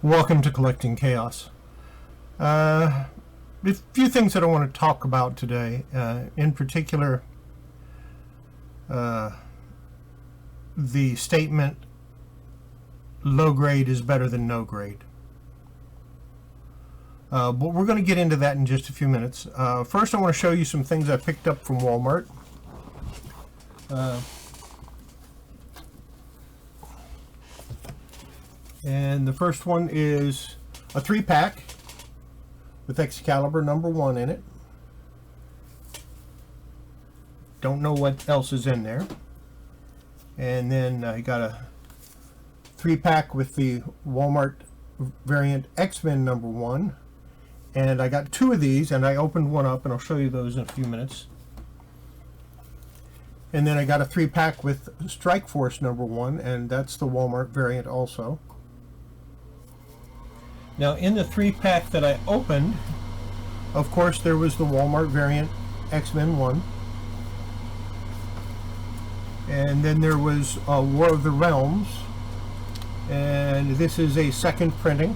Welcome to Collecting Chaos. A few things that I want to talk about today. In particular, the statement, low grade is better than no grade. But we're going to get into that in just a few minutes. First, I want to show you some things I picked up from Walmart. And the first one is a 3-pack with Excalibur #1 in it. Don't know what else is in there. And then I got a 3-pack with the Walmart variant X-Men #1. And I got 2 of these, and I opened one up, and I'll show you those in a few minutes. And then I got a 3-pack with Strike Force #1, and that's the Walmart variant also. Now, in the 3-pack that I opened, of course, there was the Walmart variant X-Men 1. And then there was War of the Realms. And this is a second printing.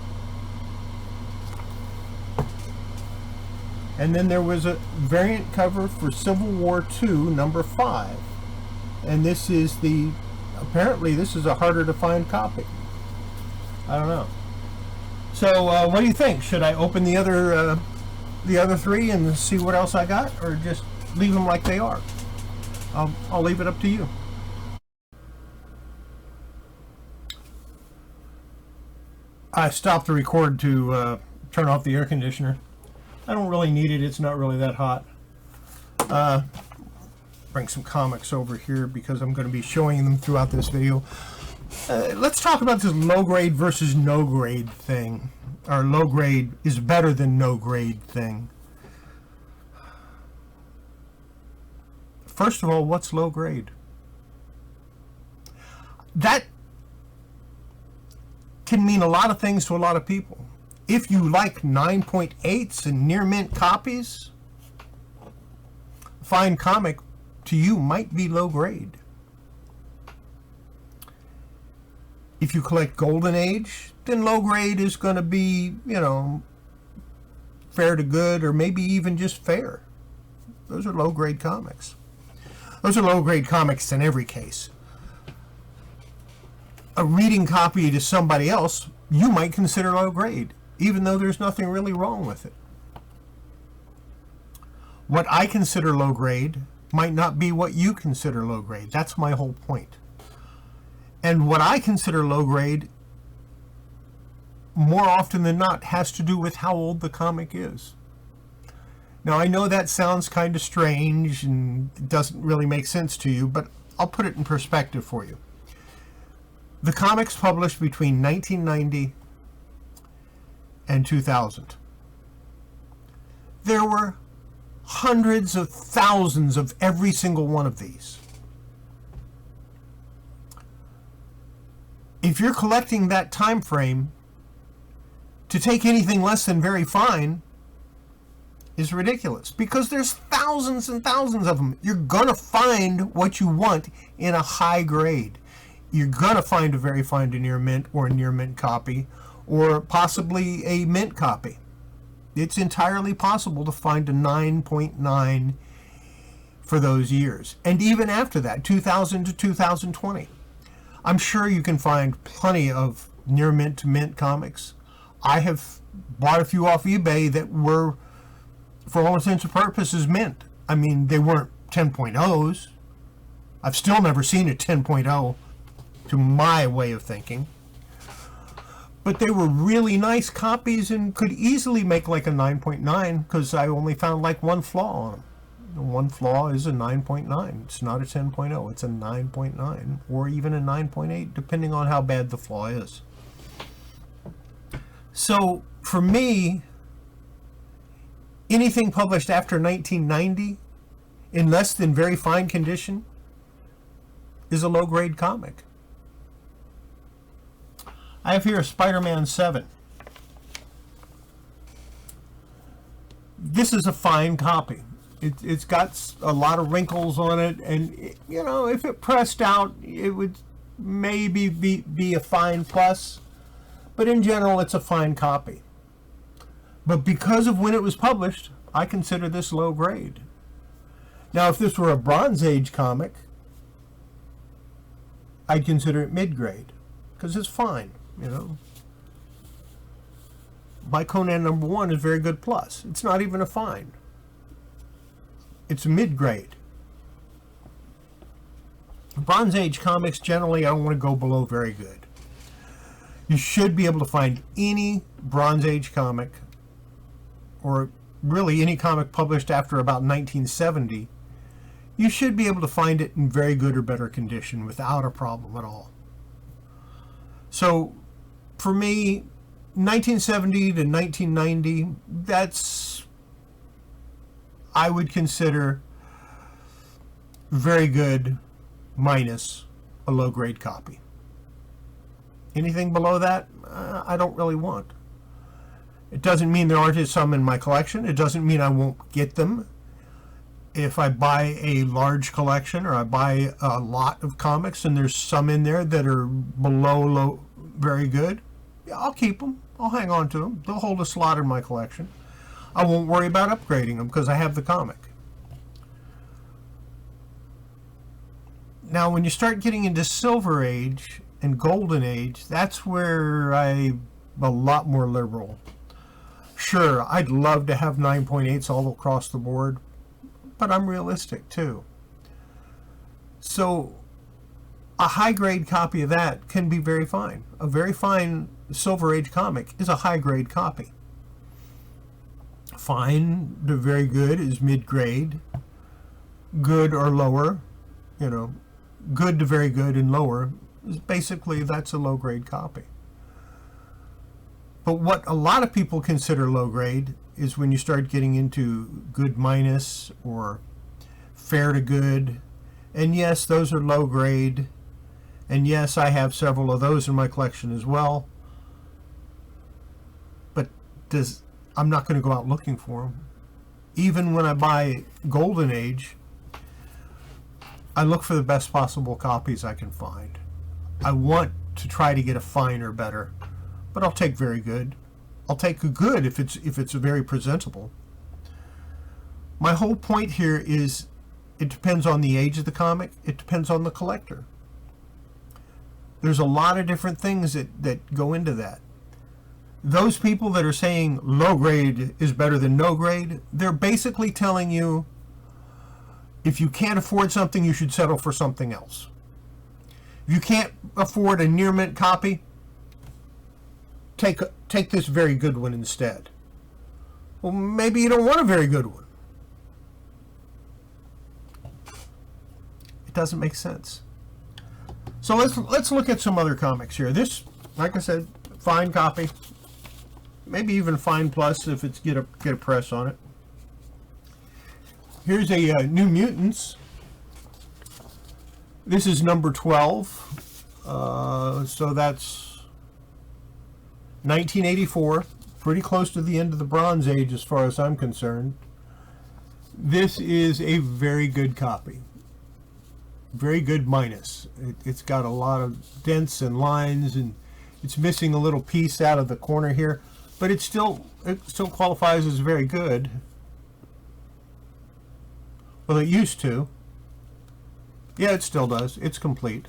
And then there was a variant cover for Civil War II #5. And this is apparently this is a harder to find copy. I don't know. So what do you think? Should I open the other 3 and see what else I got, or just leave them like they are? I'll leave it up to you. I stopped the record to turn off the air conditioner. I don't really need it. It's not really that hot. Bring some comics over here because I'm going to be showing them throughout this video. Let's talk about this low grade versus no grade thing, or low grade is better than no grade thing. First of all, what's low grade? That can mean a lot of things to a lot of people. If you like 9.8s and near mint copies, fine comic to you might be low grade. If you collect Golden Age, then low grade is going to be, fair to good, or maybe even just fair. Those are low grade comics. Those are low grade comics in every case. A reading copy to somebody else, you might consider low grade, even though there's nothing really wrong with it. What I consider low grade might not be what you consider low grade. That's my whole point. And what I consider low grade, more often than not, has to do with how old the comic is. Now, I know that sounds kind of strange and it doesn't really make sense to you, but I'll put it in perspective for you. The comics published between 1990 and 2000. There were hundreds of thousands of every single one of these. If you're collecting that time frame, to take anything less than very fine is ridiculous, because there's thousands and thousands of them. You're gonna find what you want in a high grade. You're gonna find a very fine to near mint, or a near mint copy, or possibly a mint copy. It's entirely possible to find a 9.9 for those years, and even after that, 2000 to 2020. I'm sure you can find plenty of near mint to mint comics. I have bought a few off eBay that were, for all intents and purposes, mint. I mean, they weren't 10.0s. I've still never seen a 10.0 to my way of thinking. But they were really nice copies and could easily make like a 9.9, because I only found like one flaw on them. One flaw is a 9.9. It's not a 10.0. It's a 9.9, or even a 9.8, depending on how bad the flaw is. So for me, anything published after 1990 in less than very fine condition is a low grade comic. I have here a Spider-Man 7. This is a fine copy. It's got a lot of wrinkles on it, and if it pressed out, it would maybe be a fine plus. But in general, it's a fine copy. But because of when it was published, I consider this low grade. Now, if this were a Bronze Age comic, I'd consider it mid-grade, because it's fine, you know. My Conan #1 is very good plus. It's not even a fine. It's mid-grade. Bronze Age comics, generally, I don't want to go below very good. You should be able to find any Bronze Age comic, or really any comic published after about 1970, you should be able to find it in very good or better condition without a problem at all. So, for me, 1970 to 1990, that's, I would consider very good minus a low-grade copy. Anything below that, I don't really want. It doesn't mean there aren't some in my collection. It doesn't mean I won't get them. If I buy a large collection or I buy a lot of comics and there's some in there that are below very good, yeah, I'll keep them. I'll hang on to them. They'll hold a slot in my collection. I won't worry about upgrading them because I have the comic. Now, when you start getting into Silver Age and Golden Age, that's where I'm a lot more liberal. Sure, I'd love to have 9.8s all across the board, but I'm realistic too. So a high-grade copy of that can be very fine. A very fine Silver Age comic is a high-grade copy. Fine to very good is mid-grade. Good or lower, you know, good to very good and lower is basically, that's a low-grade copy. But what a lot of people consider low-grade is when you start getting into good minus or fair to good. And yes, those are low-grade. And yes, I have several of those in my collection as well. But I'm not going to go out looking for them. Even when I buy Golden Age, I look for the best possible copies I can find. I want to try to get a fine or better, but I'll take very good. I'll take a good if it's very presentable. My whole point here is it depends on the age of the comic. It depends on the collector. There's a lot of different things that go into that. Those people that are saying low grade is better than no grade, they're basically telling you if you can't afford something, you should settle for something else. If you can't afford a near mint copy, take this very good one instead. Well, maybe you don't want a very good one. It doesn't make sense. So let's look at some other comics here. This, like I said, fine copy. Maybe even fine plus if it's get a press on it. Here's a New Mutants. This is number 12. So that's 1984. Pretty close to the end of the Bronze Age as far as I'm concerned. This is a very good copy. Very good minus. It's got a lot of dents and lines, and it's missing a little piece out of the corner here, but it still qualifies as very good. Well, it used to. Yeah, it still does. It's complete.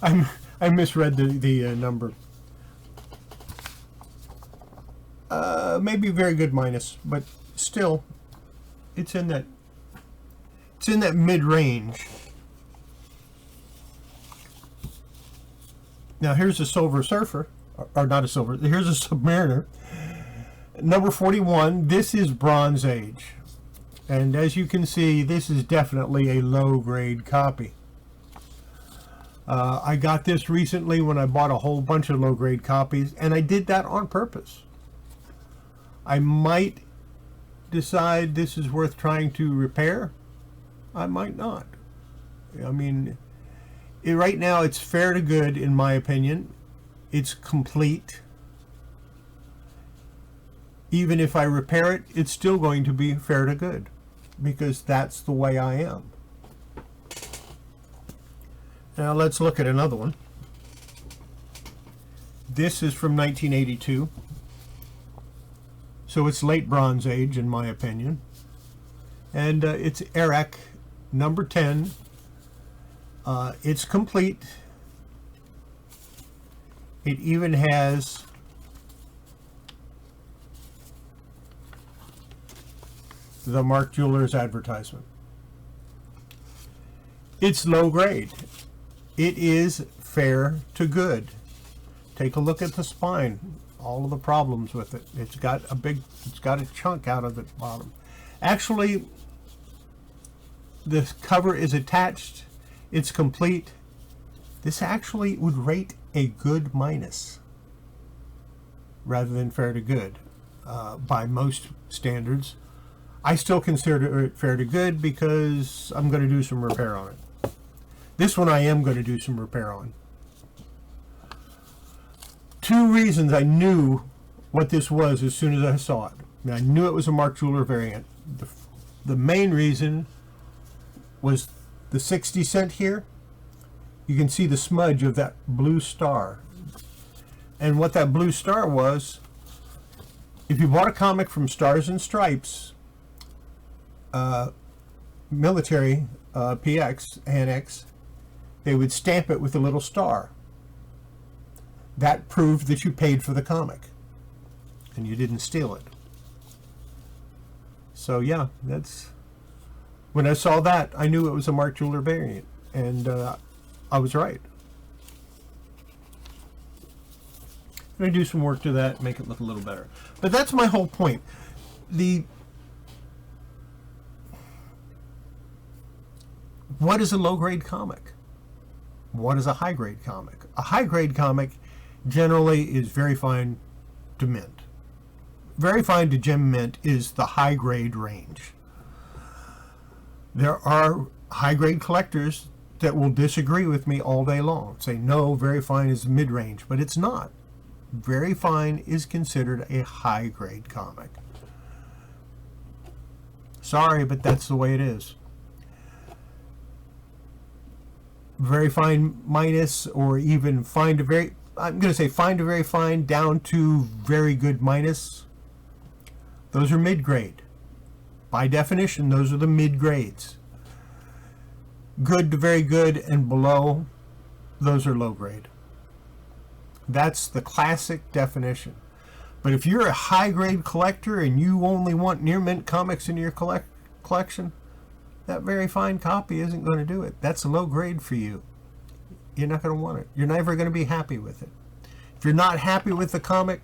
I misread the number. Maybe very good minus, but still, it's in that mid-range. Now here's a Silver Surfer, or not a Silver. Here's a Submariner. Number 41. This is Bronze Age, and as you can see, this is definitely a low-grade copy. I got this recently when I bought a whole bunch of low-grade copies, and I did that on purpose. I might decide this is worth trying to repair. I might not. I mean, right now it's fair to good in my opinion. It's complete. Even if I repair it, it's still going to be fair to good, because that's the way I am. Now let's look at another one. This is from 1982. So it's late Bronze Age, in my opinion. And it's Eric, number 10. It's complete. It even has the Mark Jewelers advertisement. It's low grade. It is fair to good. Take a look at the spine. All of the problems with it. It's got a chunk out of the bottom. Actually, the cover is attached. It's complete. This actually would rate a good minus rather than fair to good by most standards. I still consider it fair to good because I'm going to do some repair on it. This one I am going to do some repair on. Two reasons I knew what this was as soon as I saw it. I knew it was a Mark Jeweler variant. The main reason was the 60 cent here. You can see the smudge of that blue star. And what that blue star was, if you bought a comic from Stars and Stripes, military PX, Annex, they would stamp it with a little star. That proved that you paid for the comic and you didn't steal it. So yeah, that's when I saw that, I knew it was a Mark Jeweler variant, and I was right. I'm going to do some work to that, make it look a little better. But that's my whole point. What is a low-grade comic? What is a high-grade comic? A high-grade comic generally is very fine to mint. Very fine to gem mint is the high-grade range. There are high-grade collectors that will disagree with me all day long. Say, no, very fine is mid-range, but it's not. Very fine is considered a high-grade comic. Sorry, but that's the way it is. Very fine minus, or even fine to very, I'm going to say fine to very fine down to very good minus. Those are mid-grade. By definition, those are the mid-grades. Good to very good and below, those are low-grade. That's the classic definition. But if you're a high-grade collector and you only want near mint comics in your collection, that very fine copy isn't going to do it. That's low grade for you. You're not going to want it. You're never going to be happy with it. If you're not happy with the comic,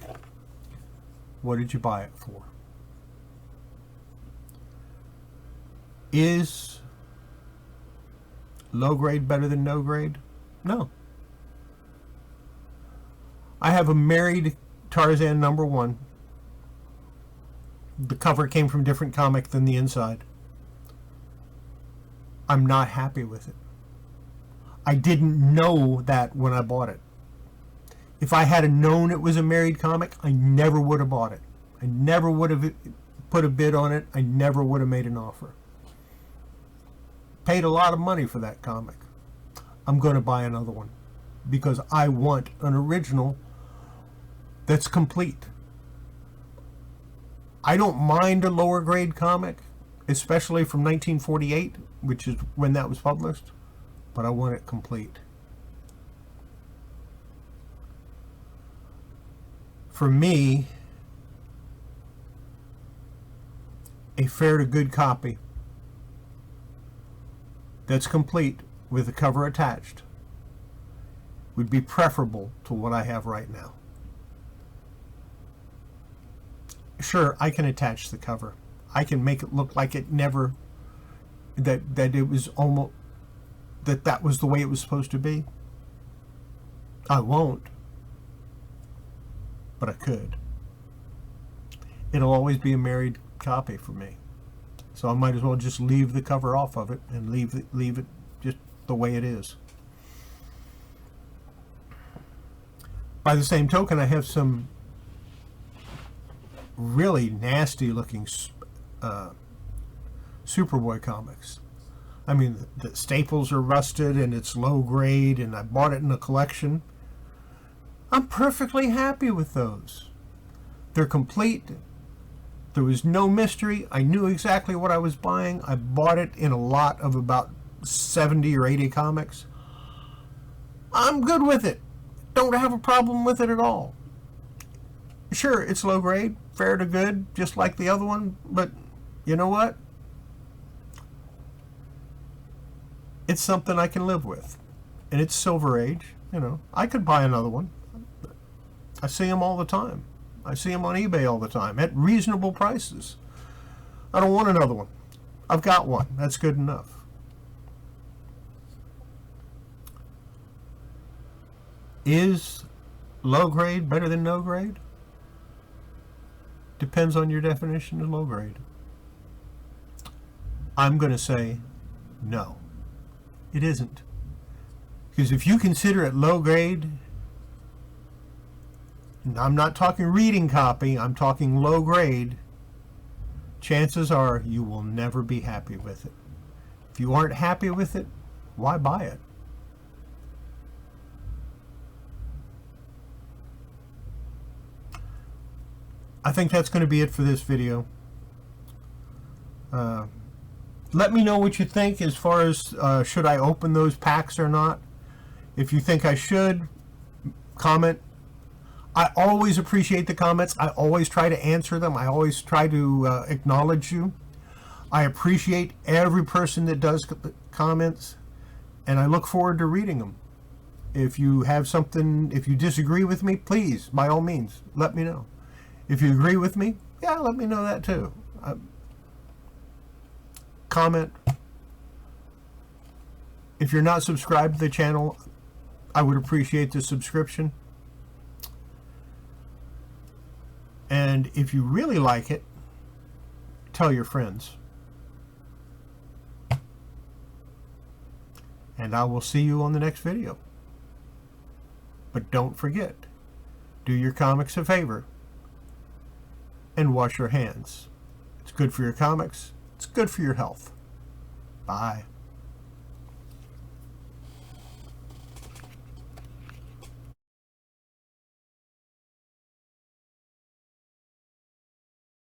what did you buy it for? Is low grade better than no grade? No. I have a married Tarzan #1. The cover came from a different comic than the inside. I'm not happy with it. I didn't know that when I bought it. If I had known it was a married comic, I never would have bought it. I never would have put a bid on it. I never would have made an offer. Paid a lot of money for that comic. I'm going to buy another one because I want an original that's complete. I don't mind a lower grade comic, especially from 1948, which is when that was published, but I want it complete. For me, a fair to good copy that's complete with the cover attached would be preferable to what I have right now. Sure, I can attach the cover. I can make it look like it never, that it was almost, that was the way it was supposed to be. I won't, but I could. It'll always be a married copy for me. So I might as well just leave the cover off of it and leave it just the way it is. By the same token, I have some really nasty looking Superboy comics. I mean, the staples are rusted and it's low grade, and I bought it in a collection. I'm perfectly happy with those. They're complete. There was no mystery. I knew exactly what I was buying. I bought it in a lot of about 70 or 80 comics. I'm good with it. Don't have a problem with it at all. Sure, it's low grade, fair to good, just like the other one, but you know what? It's something I can live with. And it's Silver Age, you know. I could buy another one. I see them all the time. I see them on eBay all the time at reasonable prices. I don't want another one. I've got one. That's good enough. Is low grade better than no grade? Depends on your definition of low grade. I'm going to say no. It isn't. Because if you consider it low grade, and I'm not talking reading copy, I'm talking low grade, chances are you will never be happy with it. If you aren't happy with it, why buy it? I think that's going to be it for this video. Let me know what you think as far as should I open those packs or not. If you think I should, comment. I always appreciate the comments. I always try to answer them. I always try to acknowledge you. I appreciate every person that does comments, and I look forward to reading them. If you have something, if you disagree with me, please, by all means, let me know. If you agree with me, yeah, let me know that too. Comment. If you're not subscribed to the channel, I would appreciate the subscription. And if you really like it, tell your friends. And I will see you on the next video. But don't forget, do your comics a favor and wash your hands. It's good for your comics. It's good for your health. Bye.